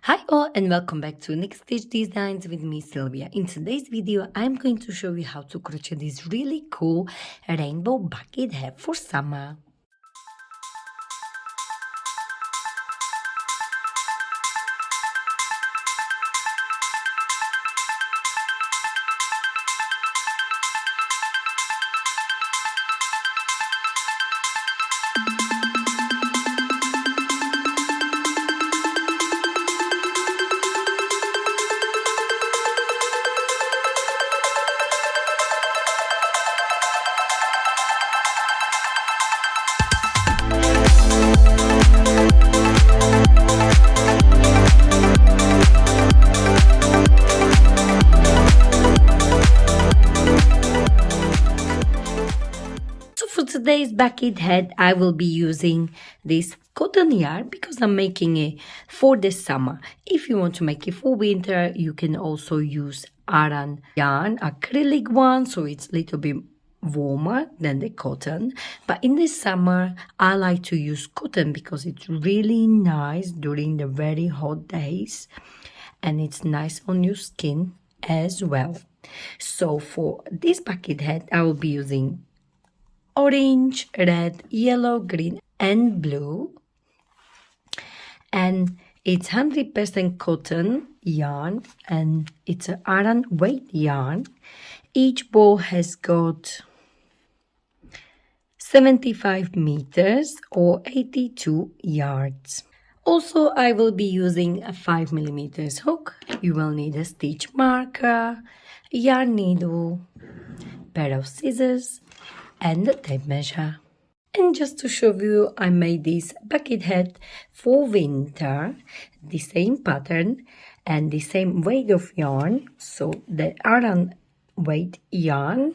Hi all and welcome back to Next Stitch Designs with me Sylvia. In today's video I'm going to show you how to crochet this really cool rainbow bucket hat for summer. So for today's bucket hat, I will be using this cotton yarn because I'm making it for the summer. If you want to make it for winter, you can also use Aran yarn, acrylic one, so it's a little bit warmer than the cotton. But in the summer, I like to use cotton because it's really nice during the very hot days and it's nice on your skin as well. So for this bucket hat, I will be using orange, red, yellow, green, and blue. And it's 100% cotton yarn and it's an Aran weight yarn. Each ball has got 75 meters or 82 yards. Also, I will be using a 5mm hook. You will need a stitch marker, yarn needle, pair of scissors, and a tape measure. And just to show you, I made this bucket hat for winter, the same pattern and the same weight of yarn, so the Aran weight yarn,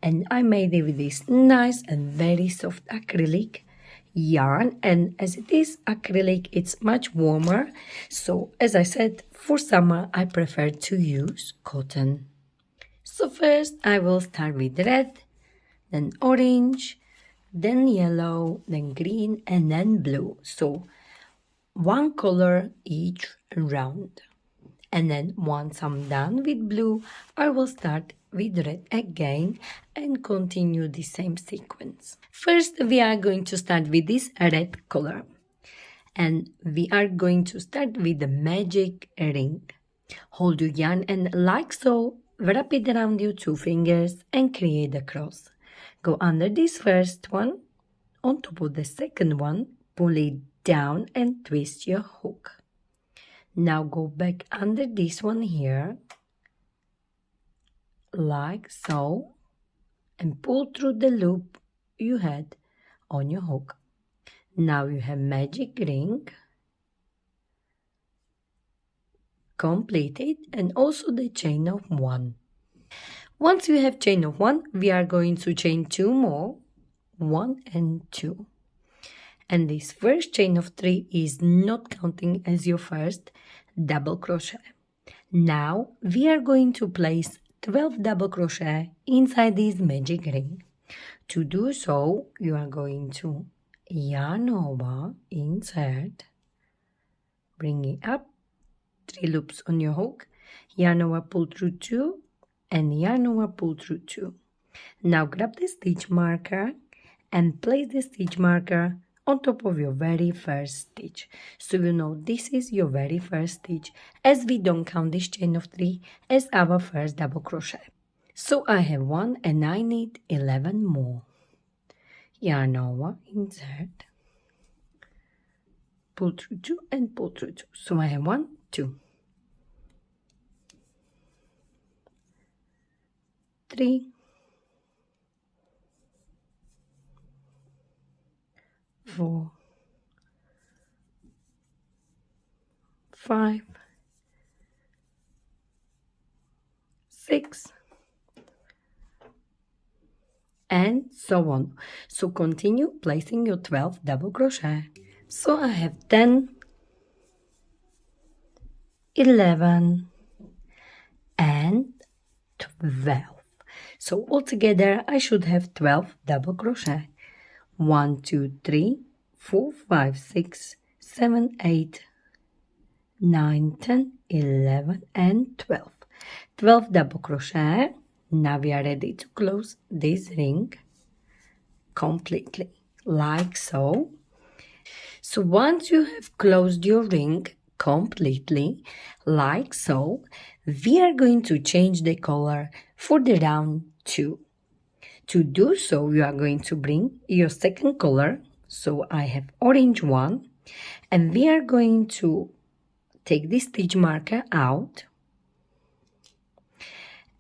and I made it with this nice and very soft acrylic yarn, and as it is acrylic, it's much warmer, so as I said, for summer I prefer to use cotton. So first I will start with red, then orange, then yellow, then green, and then blue. So one color each round. And then once I'm done with blue, I will start with red again and continue the same sequence. First, we are going to start with this red color. And we are going to start with the magic ring. Hold your yarn and like so, wrap it around your two fingers and create a cross. Go under this first one, on top of the second one, pull it down and twist your hook. Now go back under this one here, like so, and pull through the loop you had on your hook. Now you have magic ring completed and also the chain of 1. Once you have chain of 1, we are going to chain 2 more, 1 and 2. And this first chain of 3 is not counting as your first double crochet. Now we are going to place 12 double crochet inside this magic ring. To do so, you are going to yarn over, insert, bring it up, 3 loops on your hook, yarn over, pull through 2, and yarn over, pull through 2. Now grab the stitch marker and place the stitch marker on top of your very first stitch. So you know this is your very first stitch, as we don't count this chain of 3 as our first double crochet. So I have 1 and I need 11 more. Yarn over, insert, pull through 2 and pull through 2. So I have 1, 2, 3, 4, 5, 6, and so on. So continue placing your 12 double crochet. So I have 10, 11, and 12. So altogether I should have 12 double crochet. 1, 2, 3, 4, 5, 6, 7, 8, 9, 10, 11 and 12. 12 double crochet. Now we are ready to close this ring completely, like so. So once you have closed your ring completely, like so, we are going to change the color for the round 2. To do so, you are going to bring your second color. So I have orange one, and we are going to take the stitch marker out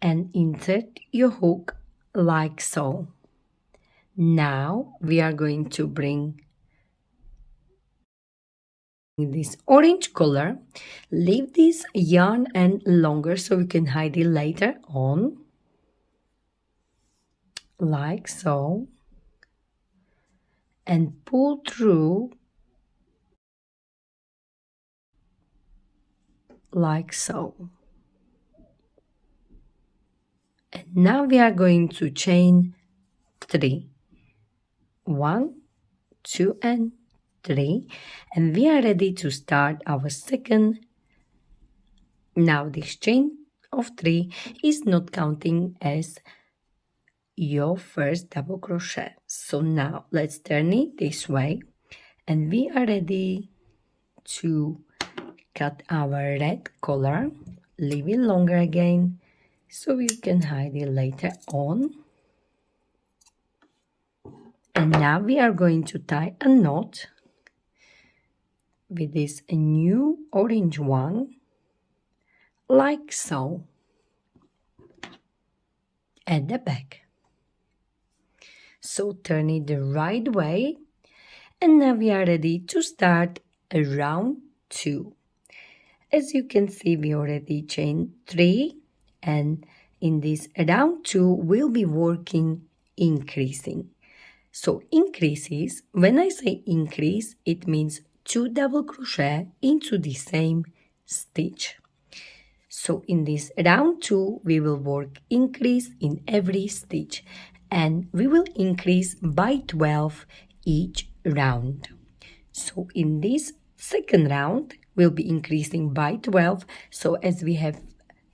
and insert your hook like so. Now we are going to bring this orange color, leave this yarn end longer so we can hide it later on, like so, and pull through like so. And now we are going to chain 3. 1, 2 and 3, and we are ready to start our second. Now this chain of 3 is not counting as your first double crochet. So now let's turn it this way, and we are ready to cut our red color. Leave it longer again so we can hide it later on. And now we are going to tie a knot with this new orange one, like so, at the back. So turn it the right way, and now we are ready to start round 2. As you can see, we already chained 3, and in this round 2 we'll be working increasing. So increases, when I say increase, it means 2 double crochet into the same stitch. So in this round 2 we will work increase in every stitch, and we will increase by 12 each round. So in this second round we'll be increasing by 12. So as we have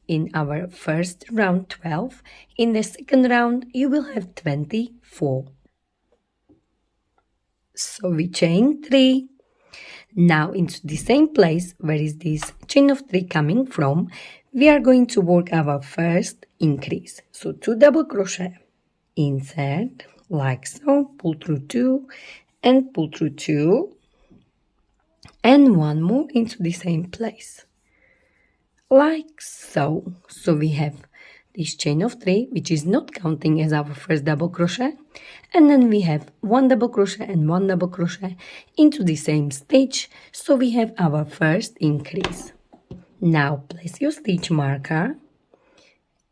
in our first round 12, in the second round you will have 24. So we chain 3. Now into the same place where is this chain of 3 coming from, we are going to work our first increase. So 2 double crochet, insert like so, pull through 2 and pull through 2, and 1 more into the same place, like so. So we have this chain of 3, which is not counting as our first double crochet, and then we have 1 double crochet and 1 double crochet into the same stitch. So we have our first increase. Now place your stitch marker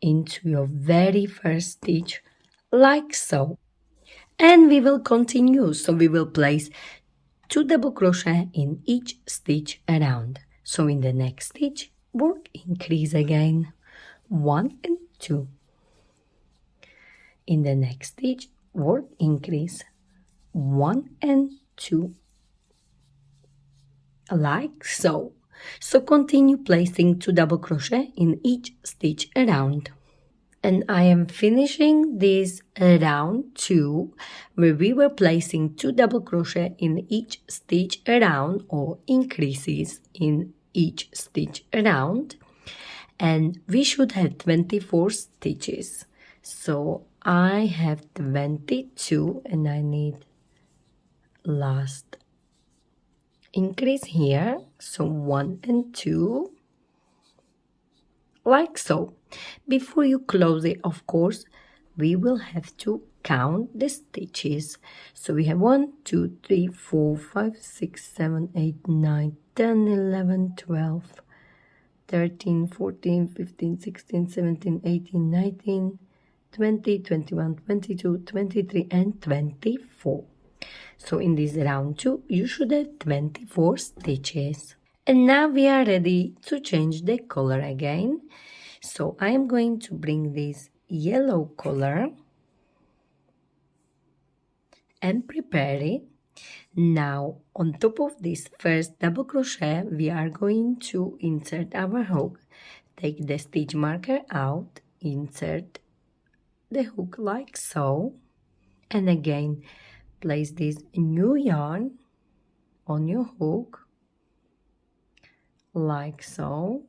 into your very first stitch, like so, and we will continue. So we will place 2 double crochet in each stitch around. So in the next stitch, work increase again, 1 and 2. In the next stitch, work increase, 1 and 2, like so. So continue placing 2 double crochet in each stitch around. And I am finishing this round 2 where we were placing 2 double crochet in each stitch around, or increases in each stitch around, and we should have 24 stitches. So I have 22, and I need last increase here, so 1 and 2, like so. Before you close it, of course, we will have to count the stitches. So we have 1, 2, 3, 4, 5, 6, 7, 8, 9, 10, 11, 12, 13, 14, 15, 16, 17, 18, 19, 20, 21, 22, 23, and 24. So in this round 2, you should have 24 stitches. And now we are ready to change the color again. So I am going to bring this yellow color and prepare it. Now on top of this first double crochet, we are going to insert our hook. Take the stitch marker out, insert the hook like so, and again place this new yarn on your hook like so.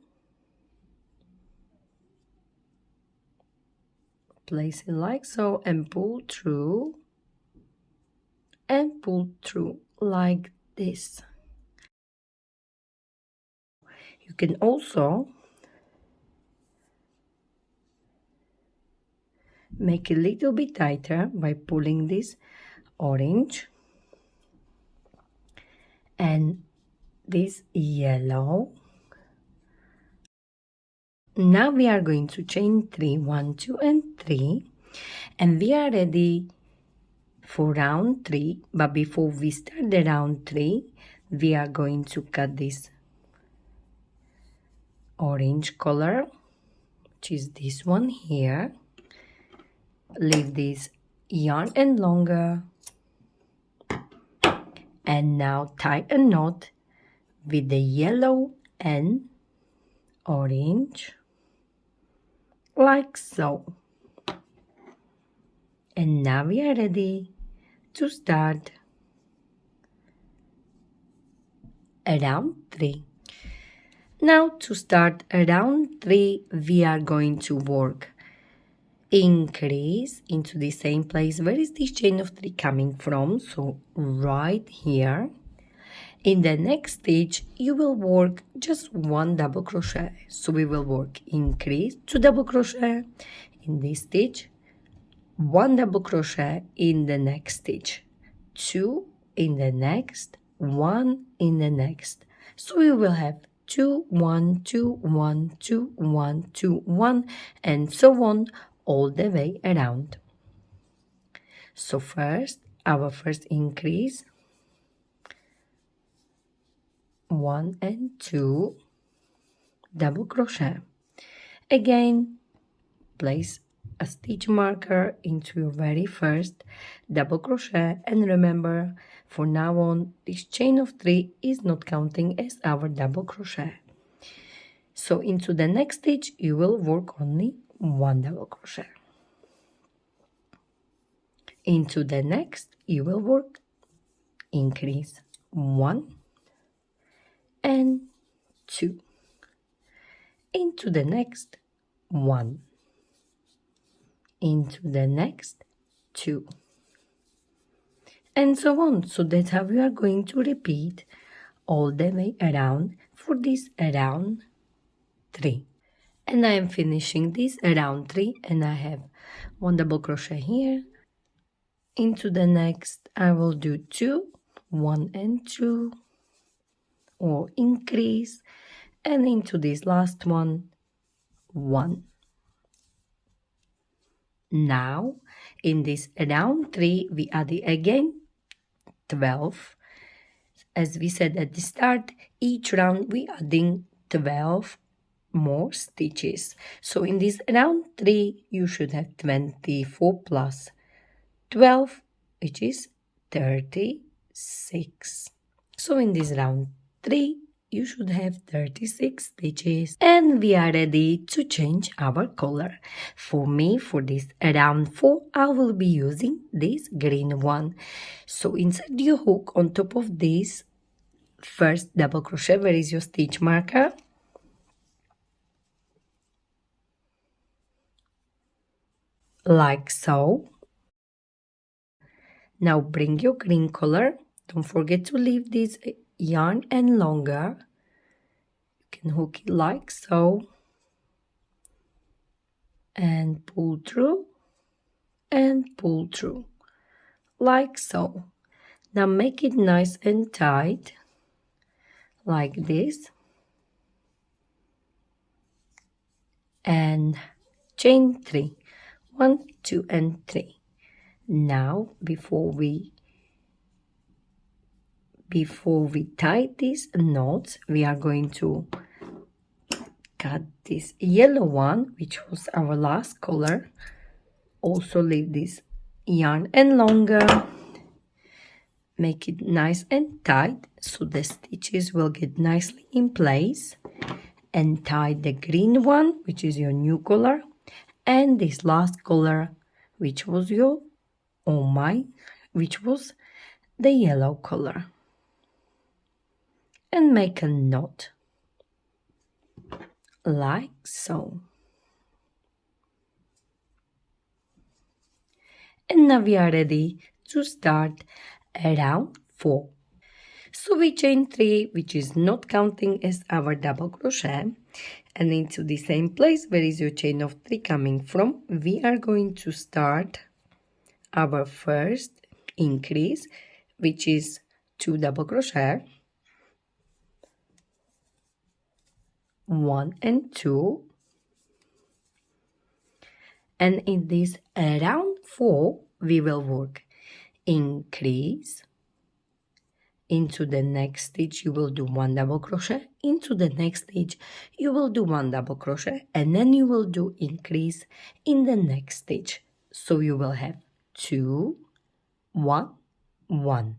Place it like so and pull through like this. You can also make it a little bit tighter by pulling this orange and this yellow. Now we are going to chain 3, 1, 2 and 3, and we are ready for round 3. But before we start the round 3, we are going to cut this orange color, which is this one here. Leave this yarn end longer, and now tie a knot with the yellow and orange like so. And now we are ready to start round 3. Now to start round 3, we are going to work increase into the same place. Where is this chain of 3 coming from? So right here. In the next stitch, you will work just 1 double crochet. So we will work increase, 2 double crochet in this stitch, 1 double crochet in the next stitch, 2 in the next, 1 in the next. So we will have 2, 1, 2, 1, 2, 1, 2, 1, and so on all the way around. So first, our first increase, 1 and 2 double crochet. Again, place a stitch marker into your very first double crochet, and remember, for now on, this chain of 3 is not counting as our double crochet. So into the next stitch, you will work only 1 double crochet. Into the next, you will work increase 1 and 2. Into the next, 1. Into the next, 2. And so on. So that's how we are going to repeat all the way around for this round 3. And I am finishing this round 3, and I have 1 double crochet here. Into the next, I will do 2, 1 and 2, or increase, and into this last one, 1. Now, in this round 3, we add again 12. As we said at the start, each round we adding 12 more stitches. So in this round 3, you should have 24 plus 12, which is 36. So in this round 3, you should have 36 stitches, and we are ready to change our color. For me, for this round 4, I will be using this green one. So insert your hook on top of this first double crochet. Where is your stitch marker? Like so. Now bring your green color. Don't forget to leave this yarn end longer. You can hook it like so and pull through like so. Now make it nice and tight like this, and chain 3, 1, 2 and 3. Now before we tie these knots, we are going to cut this yellow one, which was our last color. Also leave this yarn end longer, make it nice and tight so the stitches will get nicely in place, and tie the green one, which is your new color, and this last color, which was which was the yellow color, and make a knot like so. And now we are ready to start round 4. So we chain 3, which is not counting as our double crochet, and into the same place where is your chain of 3 coming from, we are going to start our first increase, which is 2 double crochet, 1 and 2, and in this round 4 we will work increase. Into the next stitch you will do 1 double crochet, into the next stitch you will do 1 double crochet, and then you will do increase in the next stitch. So you will have 2, 1, 1,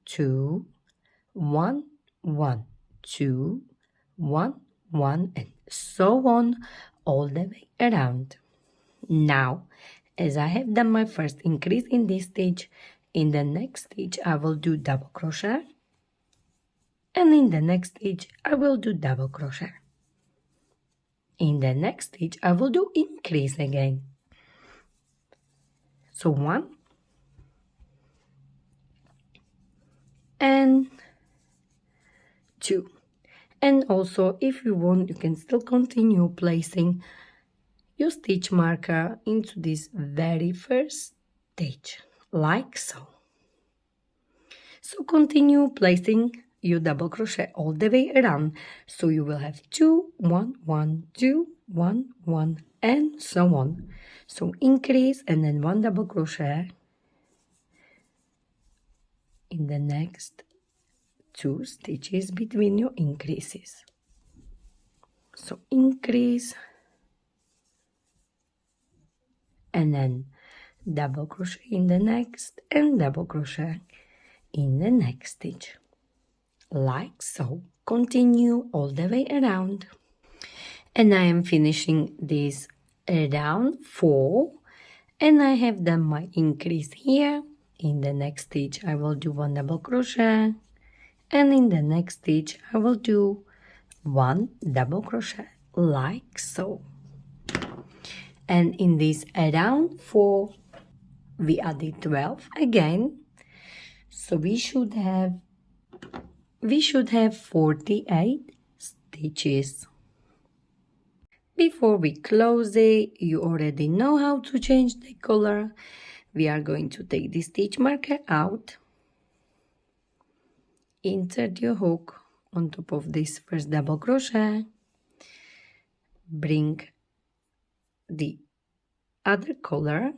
2, 1, 1, 2, 1, 1, and so on all the way around. Now, as I have done my first increase in this stitch, in the next stitch I will do double crochet, and in the next stitch I will do double crochet. In the next stitch I will do increase again. So 1 and 2. And also, if you want, you can still continue placing your stitch marker into this very first stitch, like so. So continue placing your double crochet all the way around. So you will have 2, 1, 1, 2, 1, 1, and so on. So increase and then 1 double crochet in the next 2 stitches between your increases. So increase and then double crochet in the next and double crochet in the next stitch, like so. Continue all the way around. And I am finishing this round 4, and I have done my increase here. In the next stitch I will do 1 double crochet, and in the next stitch I will do 1 double crochet, like so. And in this round 4 we added 12 again, so we should have 48 stitches. Before we close it, you already know how to change the color. We are going to take the stitch marker out, insert your hook on top of this first double crochet, bring the other color.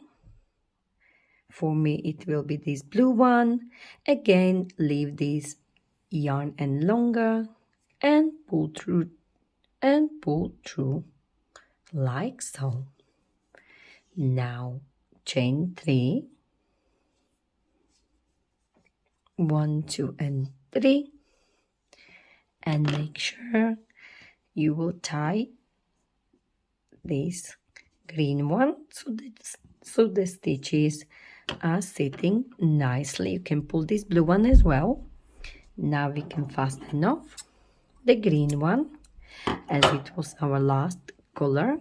For me it will be this blue one. Again, leave this yarn and longer and pull through like so. Now chain 3, 1, 2, and 3, and make sure you will tie this green one so the stitches are sitting nicely. You can pull this blue one as well. Now we can fasten off the green one, as it was our last color,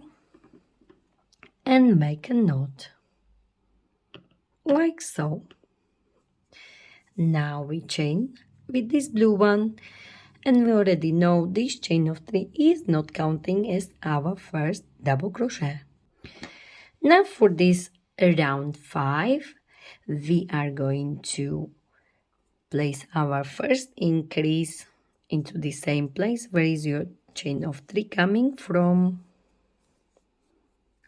and make a knot like so. Now we chain with this blue one, and we already know this chain of 3 is not counting as our first double crochet. Now for this round 5 we are going to place our first increase into the same place where is your chain of 3 coming from.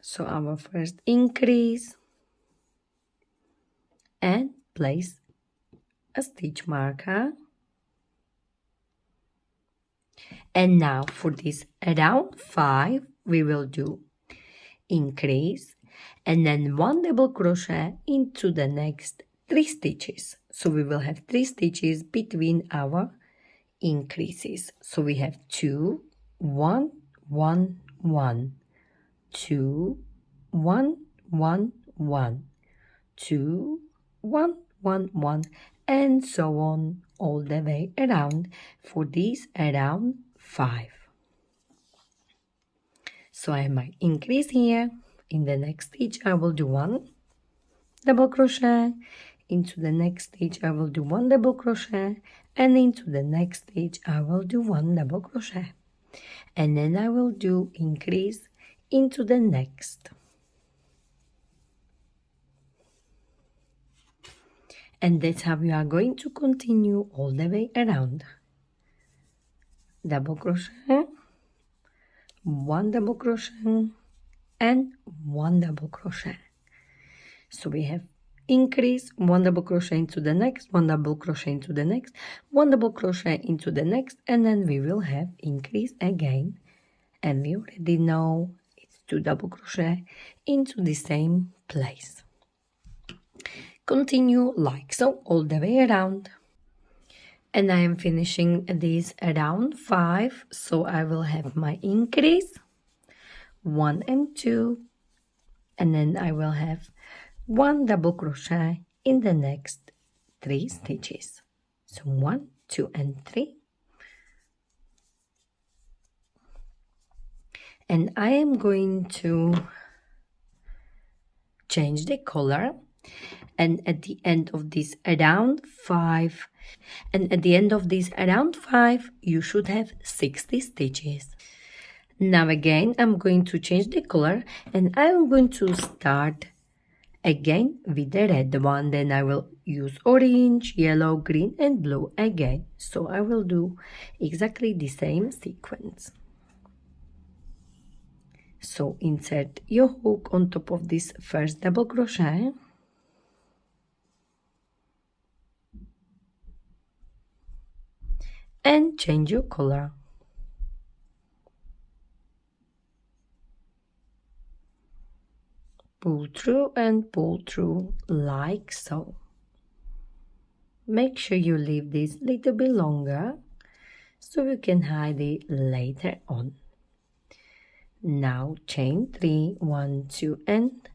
So our first increase, and place a stitch marker. And now for this round 5 we will do increase and then 1 double crochet into the next 3 stitches. So we will have 3 stitches between our increases. So we have 2, 1, 1, 1, 2, 1, 1, 1, 2, 1, 1, 1, and so on all the way around for this around 5. So I have my increase here. In the next stitch I will do 1 double crochet. Into the next stitch I will do 1 double crochet, and into the next stitch I will do 1 double crochet, and then I will do increase into the next. And that's how we are going to continue all the way around. Double crochet, 1 double crochet, and 1 double crochet. So we have increase, 1 double crochet into the next, 1 double crochet into the next, 1 double crochet into the next, and then we will have increase again. And we already know it's 2 double crochet into the same place. Continue like so all the way around. And I am finishing this around 5, so I will have my increase 1 and 2, and then I will have 1 double crochet in the next 3 stitches. So 1, 2, and 3. And I am going to change the color, and at the end of this around 5, you should have 60 stitches. Now again I'm going to change the color, and I'm going to start again with the red one. Then I will use orange, yellow, green, and blue again. So I will do exactly the same sequence. So insert your hook on top of this first double crochet, and change your color. Pull through and pull through like so. Make sure you leave this little bit longer so you can hide it later on. Now chain 3, 1, 2, and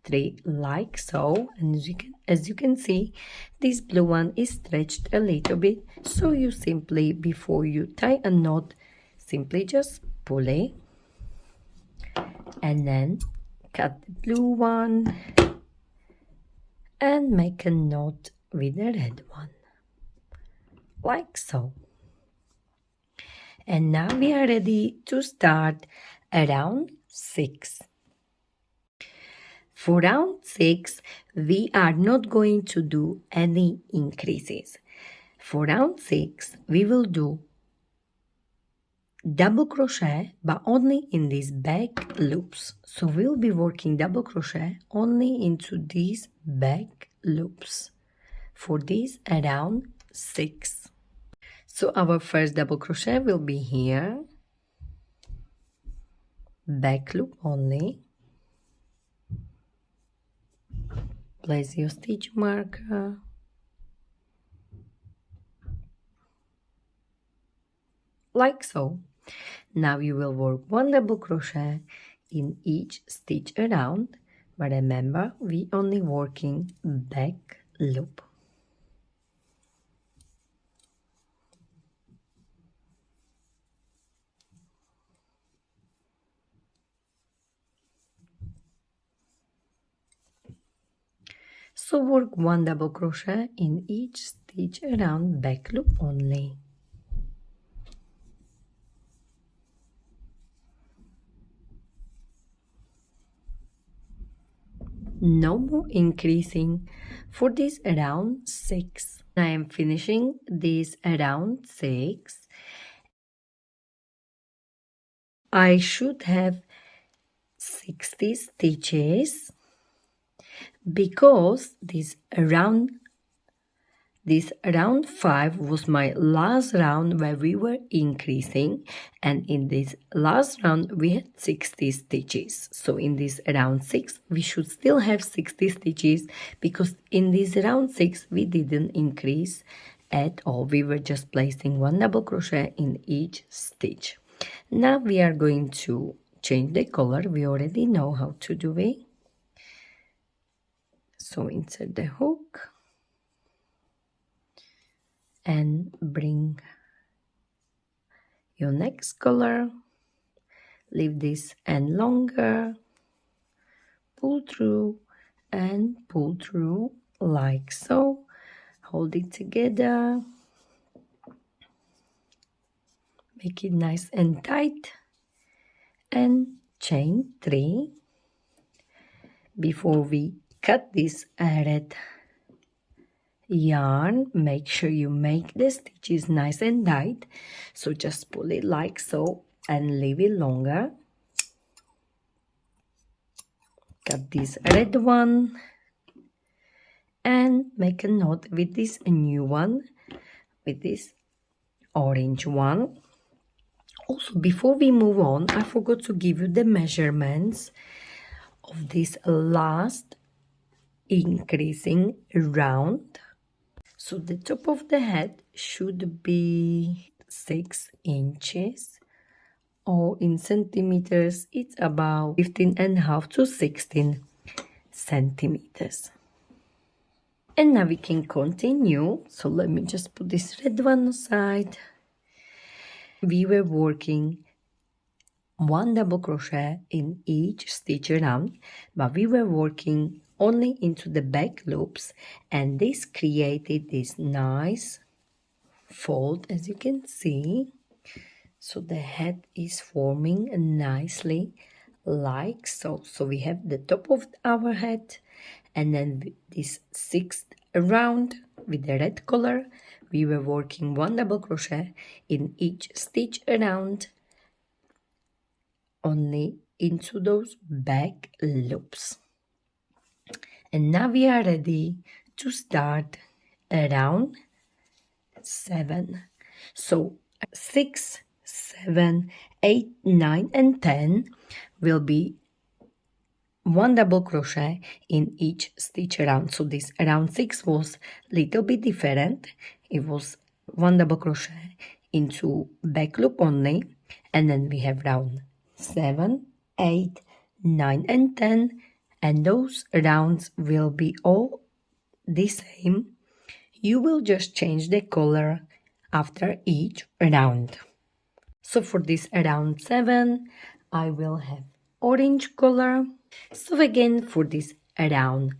3 like so. And as you can see, this blue one is stretched a little bit, so you simply, before you tie a knot, simply just pull it and then cut the blue one and make a knot with the red one like so. And now we are ready to start round 6. For round 6, we are not going to do any increases. For round 6, we will do double crochet, but only in these back loops. So we'll be working double crochet only into these back loops for this around 6. So our first double crochet will be here, back loop only. Place your stitch marker, like so. Now you will work 1 double crochet in each stitch around, but remember we only working back loop. So work 1 double crochet in each stitch around, back loop only. No more increasing for this around 6. I am finishing this around 6. I should have 60 stitches because this around This round 5 was my last round where we were increasing, and in this last round we had 60 stitches. So in this round 6 we should still have 60 stitches, because in this round 6 we didn't increase at all. We were just placing 1 double crochet in each stitch. Now we are going to change the color. We already know how to do it. So insert the hook and bring your next color, leave this end longer, pull through and pull through like so, hold it together, make it nice and tight, and chain 3. Before we cut this red yarn, make sure you make the stitches nice and tight, so just pull it like so and leave it longer. Cut this red one and make a knot with this new one, with this orange one. Also, before we move on, I forgot to give you the measurements of this last increasing round. So the top of the head should be 6 inches, or in centimeters it's about 15.5 to 16 centimeters. And now we can continue. So let me just put this red one aside. We were working 1 double crochet in each stitch around, but we were working only into the back loops, and this created this nice fold, as you can see. So the head is forming nicely like so. So we have the top of our head, and then this 6th round with the red color, we were working 1 double crochet in each stitch around, only into those back loops. And now we are ready to start round 7. So 6, 7, 8, 9 and 10 will be 1 double crochet in each stitch around. So this round 6 was a little bit different. It was 1 double crochet into back loop only, and then we have round 7, 8, 9 and 10, and those rounds will be all the same. You will just change the color after each round. So for this round 7, I will have orange color. So again, for this round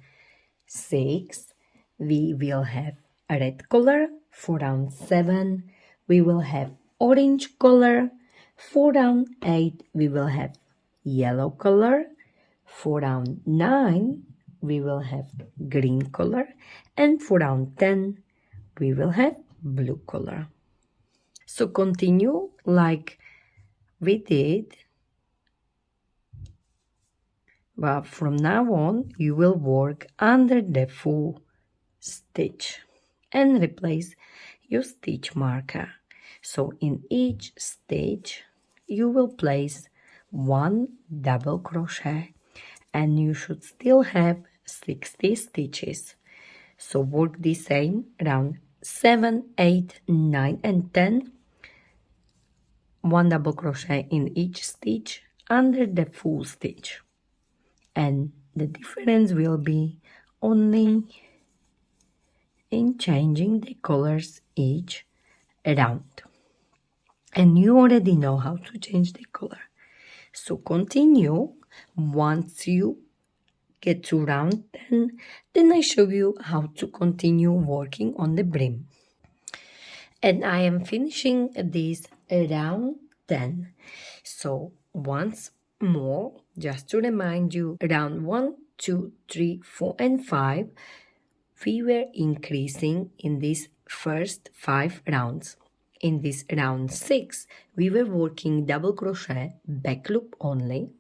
6, we will have a red color. For round 7, we will have orange color. For round 8, we will have yellow color. For round 9, we will have green color. And for round 10, we will have blue color. So continue like we did. But from now on, you will work under the full stitch and replace your stitch marker. So in each stitch, you will place 1 double crochet, and you should still have 60 stitches. So work the same round 7, 8, 9 and 10. 1 double crochet in each stitch under the full stitch. And the difference will be only in changing the colors each round. And you already know how to change the color. So continue. Once you get to round 10, then I show you how to continue working on the brim. And I am finishing this round 10. So once more, just to remind you, round 1, 2, 3, 4 and 5, we were increasing in these first 5 rounds. In this round 6, we were working double crochet back loop only.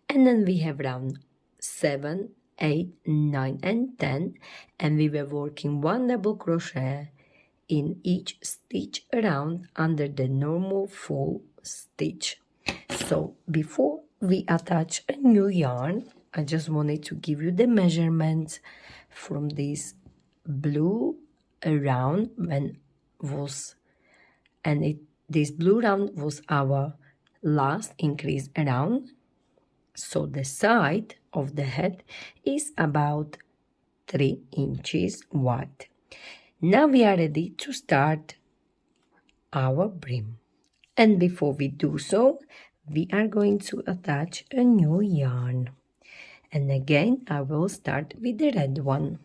And then we have round 7, 8, 9 and 10, and we were working 1 double crochet in each stitch around under the normal full stitch. So before we attach a new yarn, I just wanted to give you the measurements from this blue round this blue round was our last increase around. So the side of the head is about 3 inches wide. Now we are ready to start our brim. And before we do so, we are going to attach a new yarn. And again, I will start with the red one.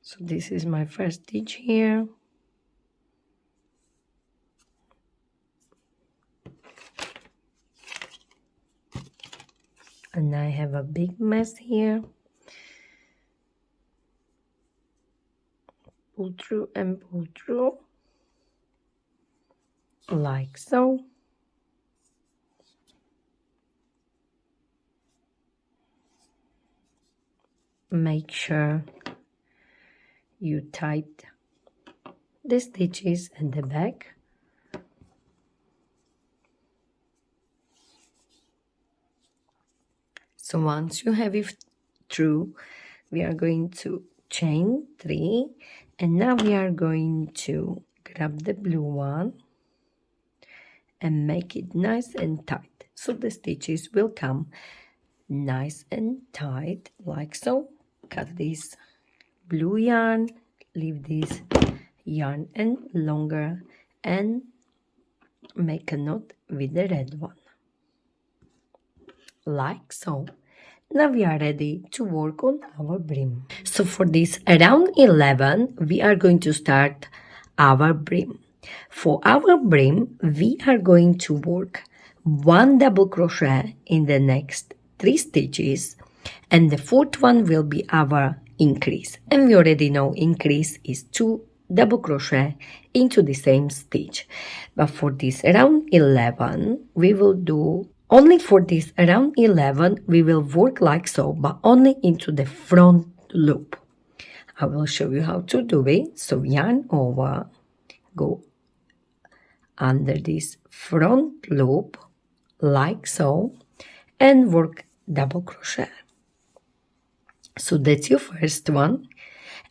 So this is my first stitch here. And I have a big mess here. Pull through and pull through, like so. Make sure you tight the stitches at the back. So once you have it through, we are going to chain 3, and now we are going to grab the blue one and make it nice and tight, so the stitches will come nice and tight, like so. Cut this blue yarn, leave this yarn and longer, and make a knot with the red one, like so. Now we are ready to work on our brim. So for this around 11, we are going to start our brim. For our brim, we are going to work 1 double crochet in the next 3 stitches, and the 4th one will be our increase. And we already know increase is 2 double crochet into the same stitch. But for this around 11, we will do only for this around 11, we will work like so, but only into the front loop. I will show you how to do it. So yarn over, go under this front loop, like so, and work double crochet. So that's your first one.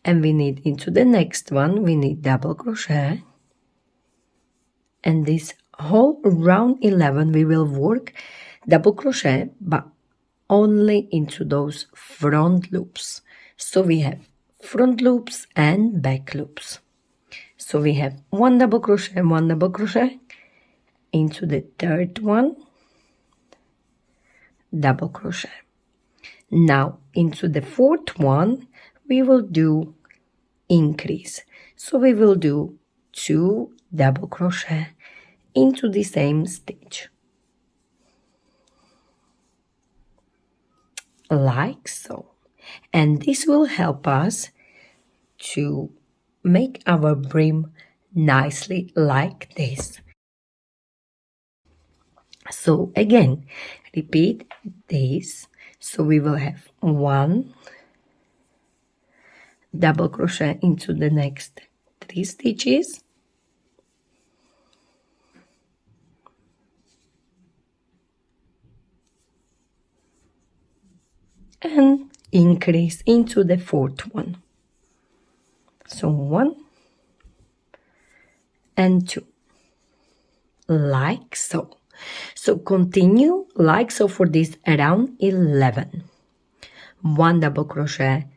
And we need into the next one, we need double crochet. And this whole round 11 we will work double crochet, but only into those front loops. So we have front loops and back loops. So we have 1 double crochet, 1 double crochet into the 3rd one, double crochet. Now into the 4th one we will do increase. So we will do 2 double crochet into the same stitch, like so. And this will help us to make our brim nicely like this. So again, repeat this. So we will have 1 double crochet into the next 3 stitches, and increase into the 4th one. So 1 and 2, like so. So continue like so for this around 11. 1 double crochet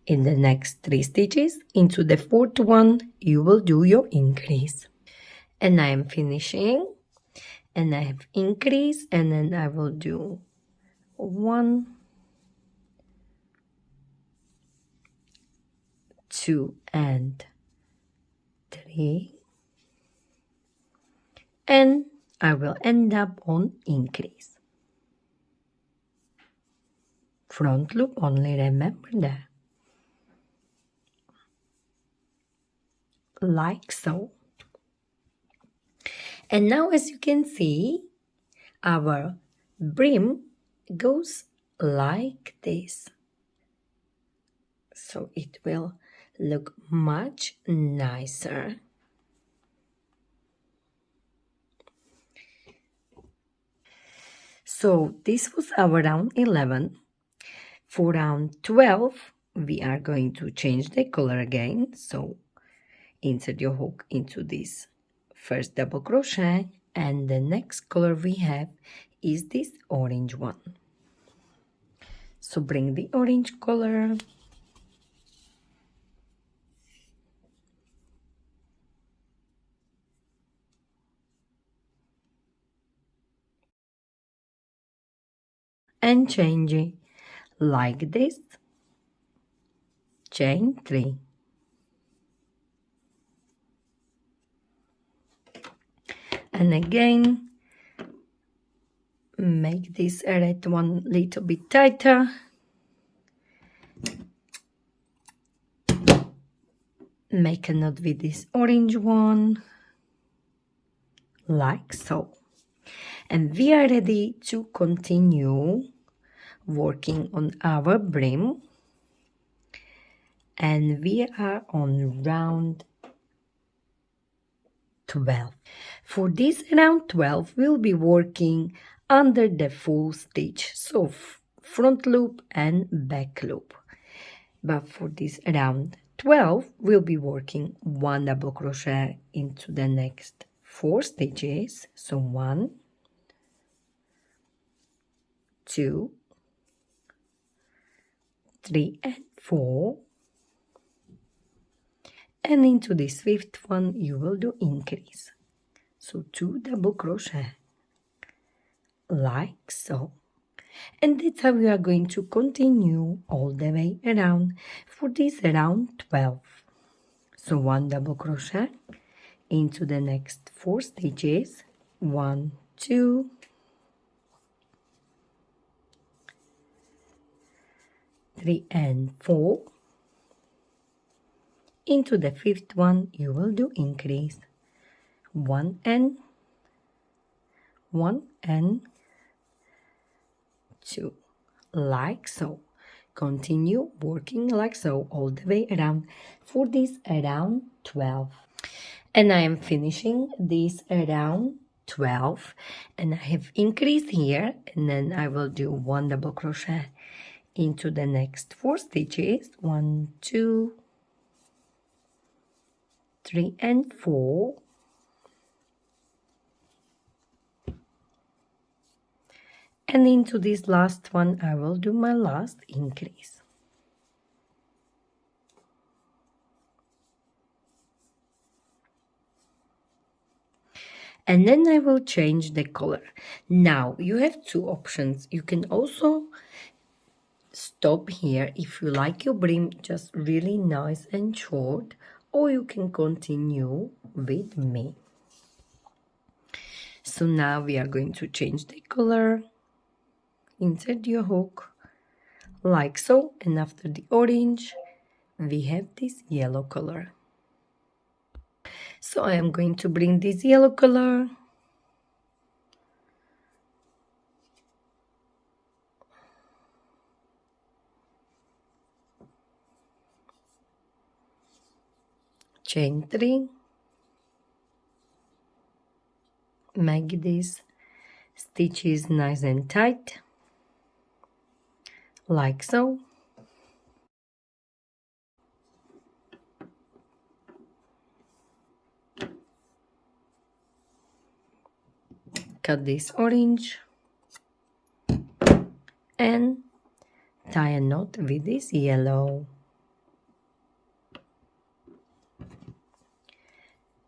in the next 3 stitches. Into the 4th one you will do your increase. And I am finishing, and I have increase, and then I will do 1, 2 and 3, and I will end up on increase. Front loop only, remember that. Like so. And now as you can see, our brim goes like this. So it will look much nicer. So this was our round 11. For round 12, we are going to change the color again. So insert your hook into this first double crochet, and the next color we have is this orange one. So bring the orange color and change it like this. Chain 3. And again, make this red one little bit tighter. Make a knot with this orange one, like so. And we are ready to continue working on our brim. And we are on round 12. For this round 12, we'll be working under the full stitch, so front loop and back loop. But for this round 12, we'll be working 1 double crochet into the next 4 stitches. So 1, 2, 3 and 4. And into this 5th one, you will do increase. So 2 double crochet, like so. And that's how we are going to continue all the way around for this round 12. So 1 double crochet into the next 4 stitches. 1, 2, 3 and 4. Into the 5th one, you will do increase. 1 and 2, like so. Continue working like so all the way around for this round 12. And I am finishing this round 12, and I have increased here, and then I will do 1 double crochet into the next 4 stitches. 1, 2, 3 and 4. And into this last one, I will do my last increase. And then I will change the color. Now, you have 2 options. You can also stop here if you like your brim just really nice and short, or you can continue with me. So now we are going to change the color. Insert your hook like so, and after the orange we have this yellow color. So I am going to bring this yellow color chain 3, make these stitches nice and tight, like so. Cut this orange and tie a knot with this yellow.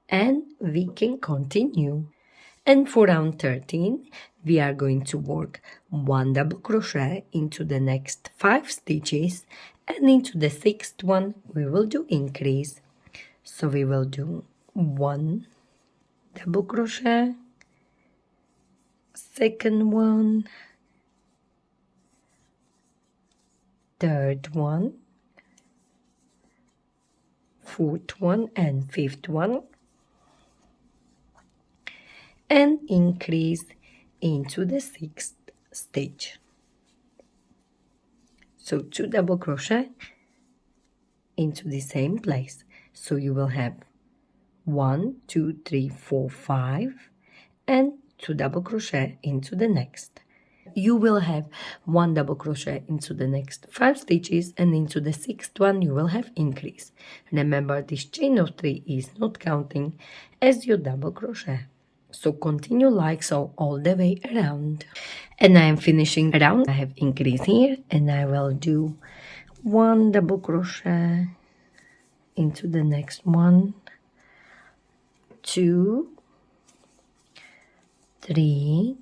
And we can continue. And for round 13, we are going to work 1 double crochet into the next 5 stitches, and into the 6th one we will do increase. So we will do 1 double crochet, 2nd one, 3rd one, 4th one and 5th one, and increase into the 6th stitch. So 2 double crochet into the same place. So you will have 1, 2, 3, 4, 5, and 2 double crochet into the next. You will have 1 double crochet into the next 5 stitches, and into the 6th one you will have increase. Remember, this chain of 3 is not counting as your double crochet. So continue like so all the way around. And I am finishing around. I have increase here, and I will do 1 double crochet into the next one, 2, 3,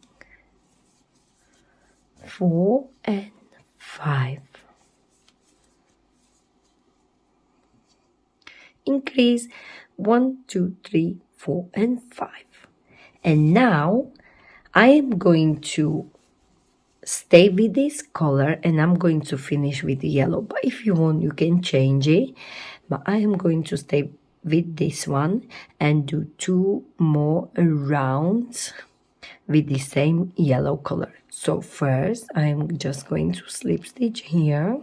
4, and 5. Increase 1, 2, 3, 4, and 5. And now I am going to stay with this color, and I'm going to finish with the yellow, but if you want you can change it, but I am going to stay with this one and do 2 more rounds with the same yellow color. So first I'm just going to slip stitch here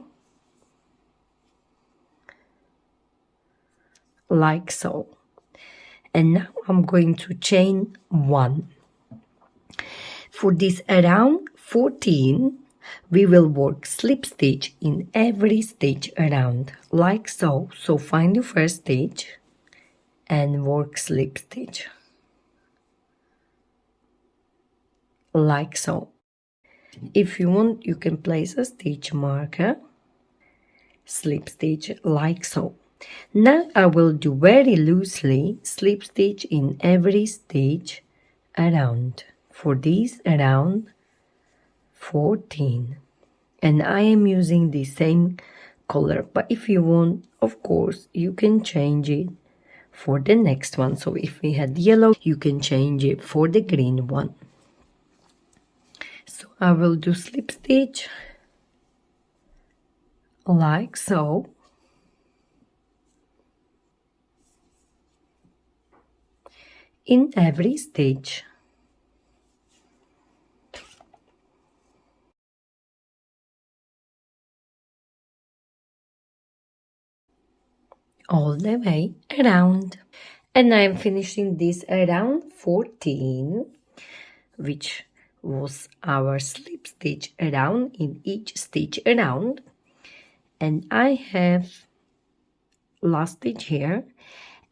like so, and now I'm going to chain 1. For this around 14 we will work slip stitch in every stitch around like so. So find your first stitch and work slip stitch like so. If you want you can place a stitch marker, slip stitch like so. Now I will do very loosely slip stitch in every stitch around. For this around 14, and I am using the same color, but if you want of course you can change it for the next one. So if we had yellow you can change it for the green one. So I will do slip stitch like so, in every stitch. All the way around. And I'm finishing this around 14, which was our slip stitch around in each stitch around. And I have last stitch here.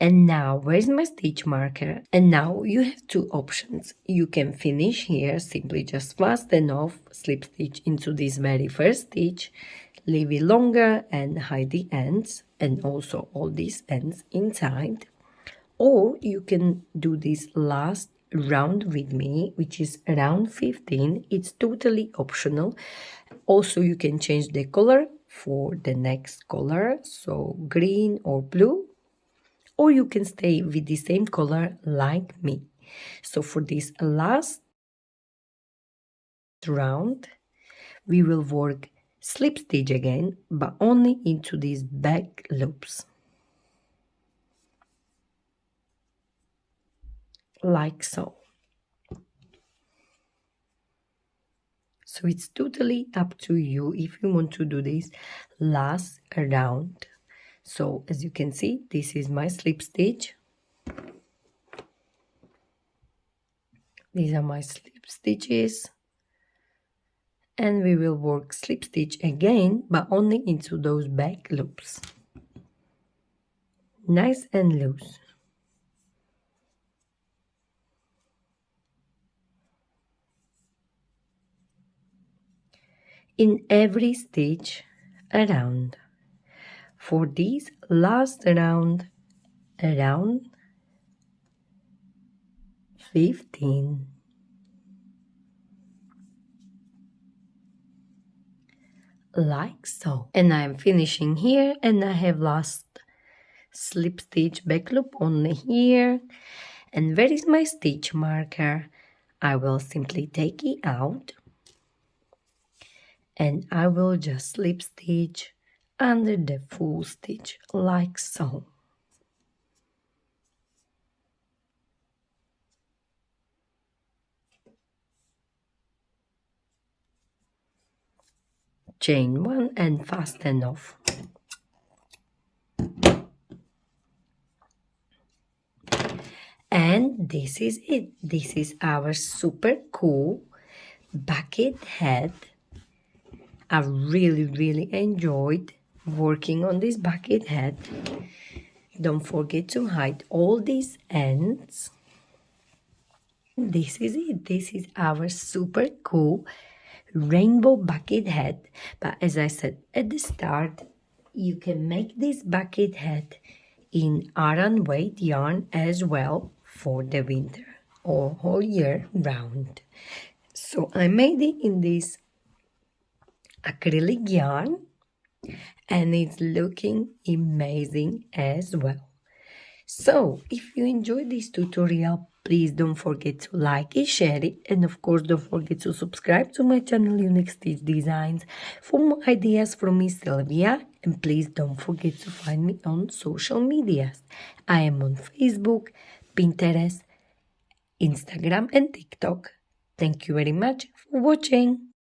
And now where's my stitch marker? And now you have 2 options. You can finish here, simply just fast enough, slip stitch into this very first stitch, leave it longer and hide the ends and also all these ends inside. Or you can do this last round with me, which is around 15. It's totally optional. Also you can change the color for the next color, so green or blue, or you can stay with the same color like me. So for this last round we will work slip stitch again, but only into these back loops like so. So it's totally up to you if you want to do this last round. So as you can see, this is my slip stitch. These are my slip stitches. And we will work slip stitch again, but only into those back loops. Nice and loose. In every stitch around. For this last round, around 15. Like so. And I'm finishing here, and I have last slip stitch back loop only here. And where is my stitch marker? I will simply take it out and I will just slip stitch under the full stitch like so. chain one and fasten off. And this is it. This is our super cool bucket hat. I really enjoyed working on this bucket hat. Don't forget to hide all these ends. This is it. This is our super cool rainbow bucket hat. But as I said at the start, you can make this bucket hat in Aran weight yarn as well for the winter or whole year round. So I made it in this acrylic yarn and it's looking amazing as well. So if you enjoyed this tutorial, please don't forget to like it, share it, and of course don't forget to subscribe to my channel Unique Stitch Designs for more ideas from me, Sylvia. And please don't forget to find me on social medias. I am on Facebook, Pinterest, Instagram and TikTok. Thank you very much for watching.